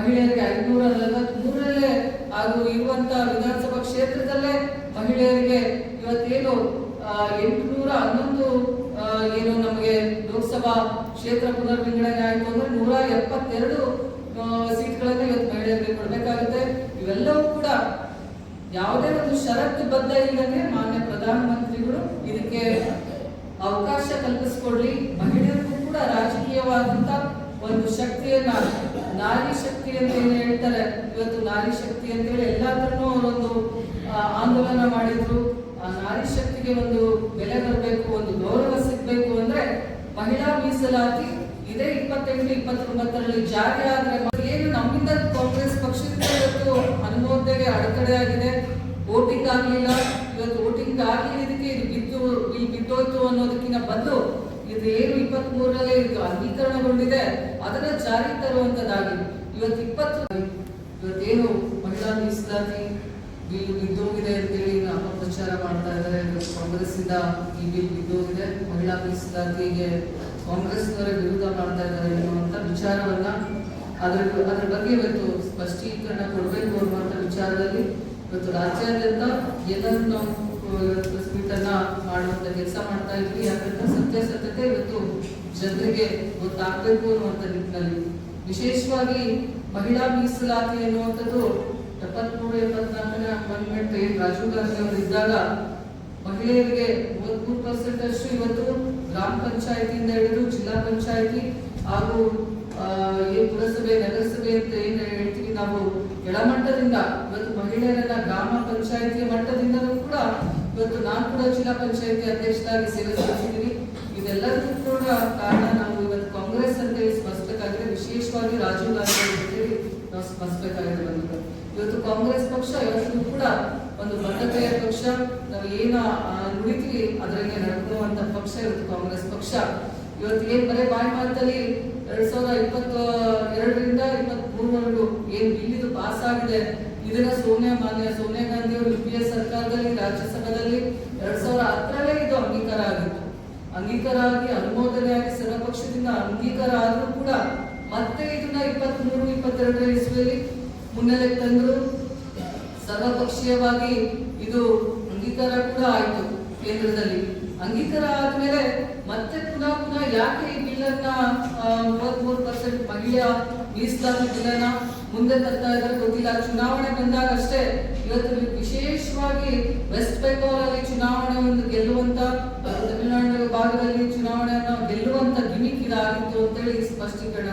ಮಹಿಳೆಯರಿಗೆ 543 ಹಾಗೂ ಇರುವಂತಹ ವಿಧಾನಸಭಾ ಕ್ಷೇತ್ರದಲ್ಲೇ ಮಹಿಳೆಯರಿಗೆ ಇವತ್ತೇನು 811 ಏನು ನಮಗೆ ಲೋಕಸಭಾ ಕ್ಷೇತ್ರ ಪುನರ್ ವಿಂಗಡಣೆ ಆಯಿತು ಅಂದ್ರೆ 172 ಸೀಟ್ಗಳನ್ನು ಇವತ್ತು ಮಹಿಳೆಯರಿಗೆ ಕೊಡಬೇಕಾಗುತ್ತೆ. ಇವೆಲ್ಲವೂ ಕೂಡ ಯಾವುದೇ ಒಂದು ಷರತ್ತುಬದ್ಧ ಇಲ್ಲದೆ ಮಾನ್ಯ ಪ್ರಧಾನಮಂತ್ರಿಗಳು ಇದಕ್ಕೆ ಅವಕಾಶ ಕಲ್ಪಿಸಿಕೊಡ್ಲಿ. ಮಹಿಳೆಯರಿಗೂ ಕೂಡ ರಾಜಕೀಯವಾದಂತ ಒಂದು ಶಕ್ತಿಯನ್ನ, ನಾರಿ ಶಕ್ತಿ ಅಂತ ಏನು ಹೇಳ್ತಾರೆ, ಇವತ್ತು ನಾರಿ ಶಕ್ತಿ ಅಂತ ಹೇಳಿ ಎಲ್ಲಾದ್ರೂ ಅವರೊಂದು ಆಂದೋಲನ ಮಾಡಿದ್ರು. ಆ ನಾರಿ ಶಕ್ತಿಗೆ ಒಂದು ಬೆಲೆ ಬರಬೇಕು, ಒಂದು ಗೌರವ ಸಿಗ್ಬೇಕು ಅಂದ್ರೆ ಮಹಿಳಾ ಮೀಸಲಾತಿ ಇದೇ 28-29ರಲ್ಲಿ ಜಾರಿ ಆದ್ರೆ ಏನು ನಮ್ಮಿಂದ ಕಾಂಗ್ರೆಸ್ ಪಕ್ಷದಿಂದ ಇವತ್ತು ಅನುಮೋದನೆಗೆ ಅಡೆತಡೆ ಆಗಿದೆ. ವೋಟಿಂಗ್ ಆಗ್ಲಿಲ್ಲ. ಇವತ್ತು ವೋಟಿಂಗ್ ಆಗಲಿ ಇದಕ್ಕೆ ಇದು ಬಿದ್ದೋಯ್ತು ಅನ್ನೋದಕ್ಕಿಂತ ಬದಲು ಇದು ಏನು 23ರಲ್ಲಿ ಇದು ಅಂಗೀಕರಣಗೊಂಡಿದೆ ಅದನ್ನ ಜಾರಿ ತರುವಂತದ್ದಾಗಿ ಇವತ್ತೇನು ಮಹಿಳಾ ಮೀಸಲಾತಿ ಬಿಲ್ ಬಿದ್ದೋಗಿದೆ ಅಂತೇಳಿ ಅಪಪ್ರಚಾರ ಮಾಡ್ತಾ ಇದ್ದಾರೆ. ಕಾಂಗ್ರೆಸ್ ಇಂದ ಈ ಬಿಲ್ ಬಿದ್ದೋಗಿದೆ, ಮಹಿಳಾ ಮೀಸಲಾತಿಗೆ ಕಾಂಗ್ರೆಸ್ನವರೇ ವಿರೋಧ ಮಾಡ್ತಾ ಇದ್ದಾರೆ ಅನ್ನುವಂತ ವಿಚಾರವನ್ನ ಅದ್ರ ಬಗ್ಗೆ ಇವತ್ತು ಸ್ಪಷ್ಟೀಕರಣ ಕೊಡಬೇಕು ಅನ್ನುವಂತ ವಿಚಾರದಲ್ಲಿ ಇವತ್ತು ರಾಜ್ಯಾದ್ಯಂತ ಎಲ್ಲರೂ ನಾವು ಪ್ರೆಸ್ ಮೀಟ್ ಅನ್ನ ಮಾಡುವಂತ ಕೆಲಸ ಮಾಡ್ತಾ ಇದ್ವಿ. ಯಾಕಂದ್ರೆ ಸತ್ಯಾಸತ್ಯತೆ ಇವತ್ತು ಜನರಿಗೆ ಗೊತ್ತಾಗಬೇಕು ಅನ್ನುವಂತ ನಿಟ್ಟಿನಲ್ಲಿ ವಿಶೇಷವಾಗಿ ಮಹಿಳಾ ಮೀಸಲಾತಿ ಎನ್ನುವಂಥದ್ದು 73-74ನೇ ಅಮೆಂಡ್ಮೆಂಟ್ ರಾಜೀವ್ ಗಾಂಧಿ ಅವರು ಇದ್ದಾಗ ಮಹಿಳೆಯರಿಗೆ 33% ಅಷ್ಟು ಇವತ್ತು ಗ್ರಾಮ ಪಂಚಾಯತಿಯಿಂದ ಹಿಡಿದು ಜಿಲ್ಲಾ ಪಂಚಾಯತಿ ಹಾಗೂ ಪುರಸಭೆ, ನಗರಸಭೆ ಅಂತ ಏನ್ ಹೇಳ್ತೀವಿ ನಾವು ಕೆಳಮಟ್ಟದಿಂದ ಇವತ್ತು ಮಹಿಳೆಯರನ್ನ ಗ್ರಾಮ ಪಂಚಾಯತಿಯ ಮಟ್ಟದಿಂದಲೂ ಕೂಡ ಇವತ್ತು ನಾನು ಕೂಡ ಜಿಲ್ಲಾ ಪಂಚಾಯತಿ ಅಧ್ಯಕ್ಷರಾಗಿ ಸೇವೆ ಸಲ್ಲಿಸಿದ್ದೀನಿ. ಇದೆಲ್ಲದಕ್ಕೂ ಕೂಡ ಕಾರಣ ನಾವು ಇವತ್ತು ಕಾಂಗ್ರೆಸ್ ಅಂತ ಹೇಳಿ ಸ್ಮರಿಸಬೇಕಾಗಿದೆ. ವಿಶೇಷವಾಗಿ ರಾಜೀವ್ ಗಾಂಧಿ ಅಂತೇಳಿ ನಾವು ಸ್ಮರಿಸಬೇಕಾಗಿದೆ. ಬಂದಿದೆ ಇವತ್ತು ಕಾಂಗ್ರೆಸ್ ಪಕ್ಷ ಇವತ್ತು ಕೂಡ ಒಂದು ಬದ್ಧತೆಯ ಪಕ್ಷ. ನಾವು ಏನ ನುಡಿತೀವಿ ಅದರಲ್ಲಿ ನಡ್ಕೊಳ್ಳುವಂತ ಪಕ್ಷ ಇವತ್ತು ಕಾಂಗ್ರೆಸ್ ಪಕ್ಷ. ಇವತ್ತು ಏನ್ ಬರೀ ಬಾಯಿ ಮಾತಲ್ಲಿ 2022ರಿಂದ 23ವರೆಗೂ ಏನ್ ಬಿಲ್ ಇದು ಪಾಸ್ ಆಗಿದೆ ಇದನ್ನ ಮಾನ್ಯ ಸೋನಿಯಾ ಗಾಂಧಿ ಅವರು UPA ಸರ್ಕಾರದಲ್ಲಿ ರಾಜ್ಯಸಭೆಯಲ್ಲಿ 2010ರಲ್ಲೇ ಇದು ಅಂಗೀಕಾರ ಆಗಿತ್ತು. ಅಂಗೀಕಾರ ಆಗಿ ಅನುಮೋದನೆ ಆಗಿ ಸರ್ವಪಕ್ಷದಿಂದ ಅಂಗೀಕಾರ ಆದ್ರೂ ಕೂಡ ಮತ್ತೆ ಇದನ್ನ 23-22 ಇಸ್ವಿಯಲ್ಲಿ ಮುನ್ನೆಲೆಗೆ ತಂದ್ರು. ಸರ್ವಪಕ್ಷೀಯವಾಗಿ ಇದು ಅಂಗೀಕಾರ ಕೂಡ ಆಯ್ತು ಕೇಂದ್ರದಲ್ಲಿ. ಅಂಗೀಕಾರ ಆದ್ಮೇಲೆ ಮತ್ತೆ ಪುನಃ ಯಾಕೆ ಈ ಬಿಲ್ ಅನ್ನ 33% ಮಹಿಳಾ ಮೀಸಲಾತಿ ಬಿಲ್ ಅನ್ನ ಮುಂದೆ ತರ್ತಾ ಇದ್ದಾರೆ ಗೊತ್ತಿಲ್ಲ. ಚುನಾವಣೆ ಬಂದಾಗ ಅಷ್ಟೇ ಇವತ್ತು ವಿಶೇಷವಾಗಿ ವೆಸ್ಟ್ ಬೆಂಗಾಲ್ ಅಲ್ಲಿ ಚುನಾವಣೆ ಒಂದು ಗೆಲ್ಲುವಂತ, ತಮಿಳುನಾಡು ಭಾಗದಲ್ಲಿ ಚುನಾವಣೆಯನ್ನ ಗೆಲ್ಲುವಂತ ಗಿಮಿಕ್ ಇದಾಗಿತ್ತು ಅಂತೇಳಿ ಸ್ಪಷ್ಟೀಕರಣ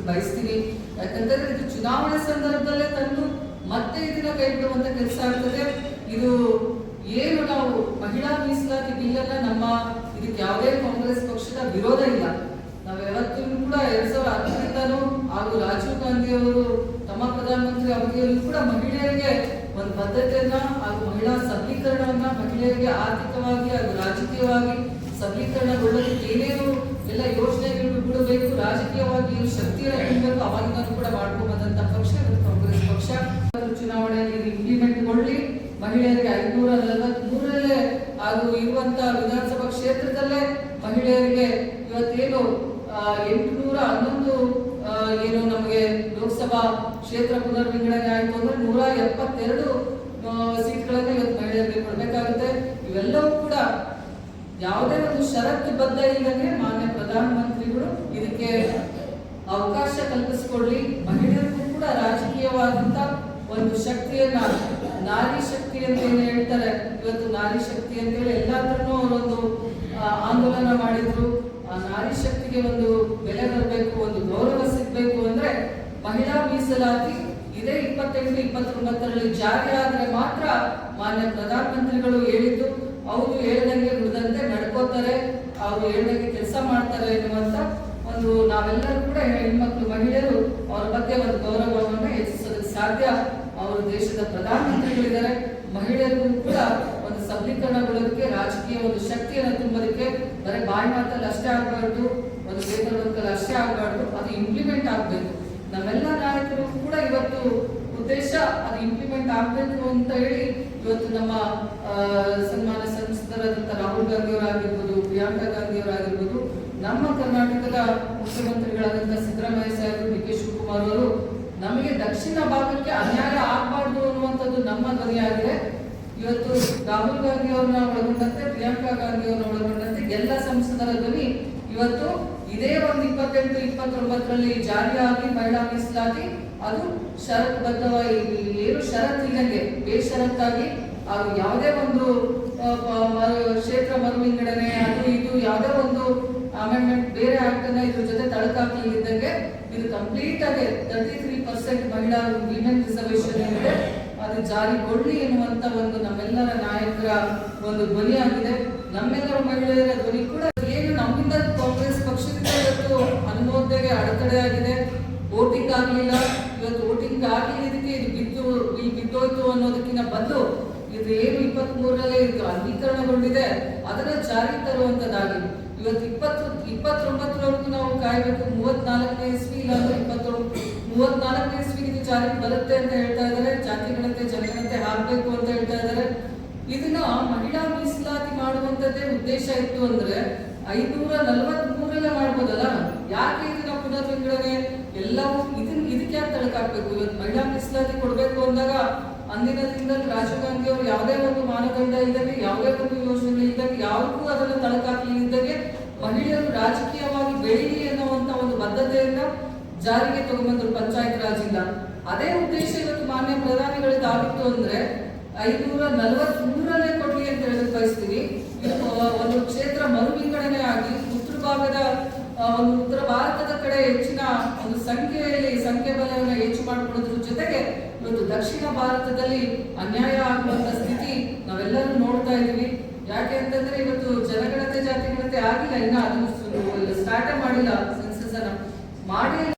ಬಯಸ್ತೀನಿ. ಯಾಕಂದ್ರೆ ಇದು ಚುನಾವಣೆ ಸಂದರ್ಭದಲ್ಲೇ ತಂದು ಮತ್ತೆ ಇದನ್ನ ಕೈ ಬಿಡುವಂತ ಕೆಲಸ ಆಗ್ತದೆ. ಇದು ಏನು ನಾವು ಮಹಿಳಾ ಮೀಸಲಾತಿ ಬಿಲ್ ಅನ್ನ ಇದಕ್ಕೆ ಯಾವುದೇ ಕಾಂಗ್ರೆಸ್ ಪಕ್ಷದ ವಿರೋಧ ಇಲ್ಲ. ನಾವು ಯಾವತ್ತೂ ಕೂಡ 2010ರಿಂದನೂ ಹಾಗೂ ರಾಜೀವ್ ಗಾಂಧಿ ಅವರು ತಮ್ಮ ಪ್ರಧಾನಮಂತ್ರಿ ಅವಧಿಯಲ್ಲೂ ಕೂಡ ಮಹಿಳೆಯರಿಗೆ ಒಂದು ಬದ್ಧತೆಯನ್ನ ಹಾಗೂ ಮಹಿಳಾ ಸಬಲೀಕರಣವನ್ನ, ಮಹಿಳೆಯರಿಗೆ ಆರ್ಥಿಕವಾಗಿ ಹಾಗೂ ರಾಜಕೀಯವಾಗಿ ಸಬಲೀಕರಣಗೊಳ್ಳೋದಕ್ಕೆ ಏನೇನು ಎಲ್ಲ ಯೋಜನೆಗಳು ಬಿಡಬೇಕು, ರಾಜಕೀಯವಾಗಿ ಶಕ್ತಿಯನ್ನು ನೀಡಬೇಕು, ಅವಾಗಿಂದ ಕೂಡ ಮಾಡ್ಕೊಂಡು ಬಂದಂತ ಪಕ್ಷ ಕಾಂಗ್ರೆಸ್ ಪಕ್ಷ. ಚುನಾವಣೆಯಲ್ಲಿ ಇಂಪ್ಲಿಮೆಂಟ್ಗೊಳ್ಳಿ. ಮಹಿಳೆಯರಿಗೆ 543 ಹಾಗೂ ಇರುವಂತಹ ವಿಧಾನಸಭಾ ಕ್ಷೇತ್ರದಲ್ಲೇ ಮಹಿಳೆಯರಿಗೆ ಇವತ್ತೇನು 811 ಏನು ನಮಗೆ ಲೋಕಸಭಾ ಕ್ಷೇತ್ರ ಪುನರ್ ವಿಂಗಡಣೆ ಆಯಿತು ಅಂದ್ರೆ 172 ಸೀಟ್ಗಳನ್ನು ಇವತ್ತು ಮಹಿಳೆಯರಿಗೆ ಕೊಡಬೇಕಾಗುತ್ತೆ. ಇವೆಲ್ಲವೂ ಕೂಡ ಯಾವುದೇ ಒಂದು ಷರತ್ತುಬದ್ಧ ಇಲ್ಲದೆ ಮಾನ್ಯ ಪ್ರಧಾನಮಂತ್ರಿಗಳು ಇದಕ್ಕೆ ಅವಕಾಶ ಕಲ್ಪಿಸಿಕೊಡ್ಲಿ. ಮಹಿಳೆಯರಿಗೂ ಕೂಡ ರಾಜಕೀಯವಾದಂತ ಒಂದು ಶಕ್ತಿಯನ್ನ, ನಾರಿ ಶಕ್ತಿ ಅಂತ ಏನು ಹೇಳ್ತಾರೆ, ಇವತ್ತು ನಾರಿ ಶಕ್ತಿ ಅಂತ ಹೇಳಿ ಎಲ್ಲಾದ್ರೂ ಅವರೊಂದು ಆಂದೋಲನ ಮಾಡಿದ್ರು. ಆ ನಾರಿ ಶಕ್ತಿಗೆ ಒಂದು ಬೆಲೆ ಬರಬೇಕು, ಒಂದು ಗೌರವ ಸಿಗ್ಬೇಕು ಅಂದ್ರೆ ಮಹಿಳಾ ಮೀಸಲಾತಿ ಇದೇ 28-29ರಲ್ಲಿ ಜಾರಿ ಆದ್ರೆ ಮಾತ್ರ ಮಾನ್ಯ ಪ್ರಧಾನಮಂತ್ರಿಗಳು ಹೇಳಿದ್ದು ಅವರು ಹೇಳ್ದಂಗೆ ನುಡಿದಂತೆ ನಡ್ಕೋತಾರೆ, ಅವರು ಹೇಳ್ದಂಗೆ ಕೆಲಸ ಮಾಡ್ತಾರೆ ಎನ್ನುವಂತ ಒಂದು ನಾವೆಲ್ಲರೂ ಕೂಡ ಹೆಣ್ಮಕ್ಳು ಮಹಿಳೆಯರು ಅವರ ಬಗ್ಗೆ ಒಂದು ಗೌರವವನ್ನು ಹೆಚ್ಚಿಸೋದಕ್ಕೆ ಸಾಧ್ಯ. ಅವರು ದೇಶದ ಪ್ರಧಾನಮಂತ್ರಿಗಳಿದ್ದಾರೆ. ಮಹಿಳೆಯರಿಗೂ ಕೂಡ ಒಂದು ಸಬಲೀಕರಣಗೊಳ್ಳೋದಕ್ಕೆ, ರಾಜಕೀಯ ಒಂದು ಶಕ್ತಿಯನ್ನು ತುಂಬೋದಕ್ಕೆ ಬರೀ ಬಾಯಿ ಮಾತಲ್ಲಿ ಅಷ್ಟೇ ಆಗಬಾರ್ದು, ಒಂದು ಪೇಪರ್ ವರ್ಕಲ್ಲಿ ಅಷ್ಟೇ ಆಗಬಾರ್ದು, ಅದು ಇಂಪ್ಲಿಮೆಂಟ್ ಆಗಬೇಕು. ನಮ್ಮೆಲ್ಲ ನಾಯಕರು ಕೂಡ ಇವತ್ತು ಉದ್ದೇಶ ಅದು ಇಂಪ್ಲಿಮೆಂಟ್ ಆಗಬೇಕು ಅಂತ ಹೇಳಿ ಇವತ್ತು ನಮ್ಮ ಸನ್ಮಾನ್ಯ ಸಂಸದರಾದಂಥ ರಾಹುಲ್ ಗಾಂಧಿ ಅವರಾಗಿರ್ಬೋದು, ಪ್ರಿಯಾಂಕಾ ಗಾಂಧಿ ಅವರಾಗಿರ್ಬೋದು, ನಮ್ಮ ಕರ್ನಾಟಕದ ಮುಖ್ಯಮಂತ್ರಿಗಳಾದಂಥ ಸಿದ್ದರಾಮಯ್ಯ ಸಾಹೇಬರು, DK ಶಿವಕುಮಾರ್ ಅವರು ನಮಗೆ ದಕ್ಷಿಣ ಭಾಗಕ್ಕೆ ಅನ್ಯಾಯ ಆಗಬಾರ್ದು ಅನ್ನುವಂಥದ್ದು ನಮ್ಮ ಧ್ವನಿಯಾಗಿದೆ. ಇವತ್ತು ರಾಹುಲ್ ಗಾಂಧಿ ಅವ್ರನ್ನ ಒಳಗೊಂಡಂತೆ, ಪ್ರಿಯಾಂಕಾ ಗಾಂಧಿ ಅವ್ರನ್ನ ಒಳಗೊಂಡಂತೆ ಎಲ್ಲ ಸಂಸದರ ಧ್ವನಿ ಇವತ್ತು ಇದೇ ಒಂದು 28-29ರಲ್ಲಿ ಜಾರಿಯಾಗಿ ಮಹಿಳಾ ಮೀಸಲಾತಿ ಅದು ಷರತ್ತುಬದ್ಧವಾಗಿ, ಏನು ಷರತ್ತಿಲ್ಲದೆ ಬೇಷರತ್ತಾಗಿ ಅದು ಯಾವುದೇ ಒಂದು ಕ್ಷೇತ್ರ ಮರು ವಿಂಗಡಣೆ ಅದು ಇದು ಯಾವುದೇ ಒಂದು ಅಮೆಂಡ್ಮೆಂಟ್ ಬೇರೆ ಆಕ್ಟ್ ಅನ್ನ ಇದ್ರ ಜೊತೆ ತಳಕಾಕಲಿದ್ದಂಗೆ ಇದು ಕಂಪ್ಲೀಟ್ ಆಗಿ 33% ಮಹಿಳಾ ವಿಮೆನ್ ರಿಸರ್ವೇಶನ್ ಏನಿದೆ ಅದು ಜಾರಿಗೊಳ್ಳಿ ಎನ್ನುವಂತ ಒಂದು ನಮ್ಮೆಲ್ಲರ ನಾಯಕರ ಒಂದು ಧ್ವನಿಯಾಗಿದೆ. ನಮ್ಮೆಲ್ಲರ ಮಹಿಳೆಯರ ಧ್ವನಿ ಕೂಡ ಏನು ನಮ್ಮಿಂದ ಕಾಂಗ್ರೆಸ್ ಪಕ್ಷದಿಂದ ಇವತ್ತು ಅನುಮೋದನೆಗೆ ಅಡೆತಡೆ ಆಗಿದೆ, ವೋಟಿಂಗ್ ಆಗಲಿಲ್ಲ. ಇವತ್ತು ವೋಟಿಂಗ್ ಆಗಲಿದ್ದಕ್ಕೆ ಇದು ಬಿದ್ದೋಯ್ತು ಅನ್ನೋದಕ್ಕಿಂತ ಬದಲು ಇದು ಏನು 23ರಲ್ಲಿ ಇದು ಅಂಗೀಕರಣಗೊಂಡಿದೆ ಅದನ್ನ ಜಾರಿ ತರುವಂತದ್ದಾಗಿ ಇವತ್ತು 29ರವರೆಗೂ ನಾವು ಕಾಯಬೇಕು. 34ನೇ ಇಸ್ವಿ ಇಲ್ಲಾಂದ್ರೆ 34ನೇ ಇಸ್ವಿಗೆ ಇದು ಜಾರಿಗೆ ಬರುತ್ತೆ ಅಂತ ಹೇಳ್ತಾ ಇದ್ದಾರೆ. ಜಾತಿ ಗಣತೆ ಜನಗಣತೆ ಆಗ್ಬೇಕು ಅಂತ ಹೇಳ್ತಾ ಇದ್ದಾರೆ. ಇದನ್ನ ಮಹಿಳಾ ಮೀಸಲಾತಿ ಮಾಡುವಂತದ್ದೇ ಉದ್ದೇಶ ಇತ್ತು ಅಂದ್ರೆ 543ರಲ್ಲೇ ಮಾಡ್ಬೋದಲ್ಲ, ಯಾಕೆ ಇದನ್ನ ಪುನರ್ ವಿಂಗಡಣೆ ಎಲ್ಲವೂ ಇದಕ್ಕೆ ಯಾಕೆ ತಳಕಾಕ್ಬೇಕು? ಇವತ್ತು ಮಹಿಳಾ ಮೀಸಲಾತಿ ಕೊಡ್ಬೇಕು ಅಂದಾಗ ಅಂದಿನ ದಿನದಲ್ಲಿ ರಾಜೀವ್ ಗಾಂಧಿ ಅವರು ಯಾವುದೇ ಒಂದು ಮಾನದಂಡ ಇದ್ದಂಗೆ, ಯಾವುದೇ ಒಂದು ಯೋಜನೆ ಇದ್ದಂಗೆ, ಯಾವುದಕ್ಕೂ ಅದನ್ನು ತಳಕಾಕಲಿದ್ದಂಗೆ ಮಹಿಳೆಯರು ರಾಜಕೀಯವಾಗಿ ಬೆಳೀಲಿ ಅನ್ನುವಂತ ಒಂದು ಬದ್ಧತೆಯನ್ನ ಜಾರಿಗೆ ತಗೊಂಡ್ಬಂದ್ರು ಪಂಚಾಯತ್ ರಾಜ್ ಇಂದ. ಅದೇ ಉದ್ದೇಶ ಇವತ್ತು ಮಾನ್ಯ ಪ್ರಧಾನಿಗಳಿದ್ದಾಗಿತ್ತು ಅಂದ್ರೆ 543ರಲ್ಲೇ ಕೊಡ್ಲಿ ಅಂತ ಹೇಳಕ್ ಬಯಸ್ತೀನಿ. ಒಂದು ಕ್ಷೇತ್ರ ಮರು ವಿಂಗಡಣೆ ಆಗಿ ಉತ್ತರ ಭಾರತದ ಕಡೆ ಹೆಚ್ಚಿನ ಒಂದು ಸಂಖ್ಯೆ ಬಲವನ್ನು ಹೆಚ್ಚು ಮಾಡಿಕೊಳ್ಳೋದ್ರ ಜೊತೆಗೆ ಇವತ್ತು ದಕ್ಷಿಣ ಭಾರತದಲ್ಲಿ ಅನ್ಯಾಯ ಆಗುವಂತ ಸ್ಥಿತಿ ನಾವೆಲ್ಲರೂ ನೋಡ್ತಾ ಇದೀವಿ. ಯಾಕೆ ಅಂತಂದ್ರೆ ಇವತ್ತು ಜನಗಣತೆ ಜಾತಿ ಗಣತೆ ಆಗಿಲ್ಲ, ಇನ್ನ ಅದನ್ನು ಸ್ಟಾರ್ಟೇ ಮಾಡಿಲ್ಲ, ಸೆನ್ಸಸ್ ಅನ್ನ ಮಾಡಿ